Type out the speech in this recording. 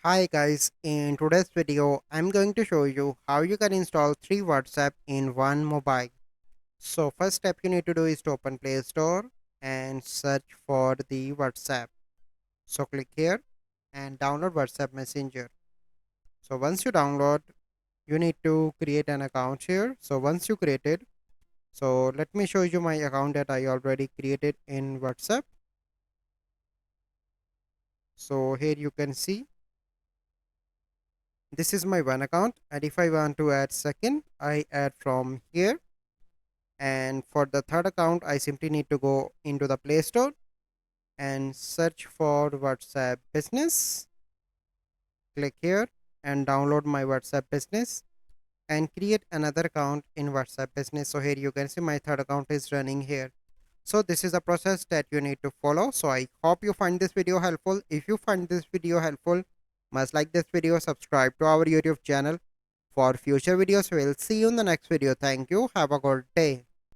Hi guys, in today's video, I'm going to show you how you can install 3 WhatsApp in one mobile. So first step you need to do is to open Play Store and search for the WhatsApp. So click here and download WhatsApp Messenger. So once you download, you need to create an account here. So once you create it, so let me show you my account that I already created in WhatsApp. So here you can see this is my one account, and if I want to add second, I add from here. And for the third account, I simply need to go into the Play Store and search for WhatsApp Business. Click here and download my WhatsApp Business and create another account in WhatsApp Business. So here you can see my third account is running here. So this is a process that you need to follow. So I hope you find this video helpful. If you find this video helpful, must like this video, subscribe to our YouTube channel for future videos. We'll see you in the next video. Thank you. Have a good day.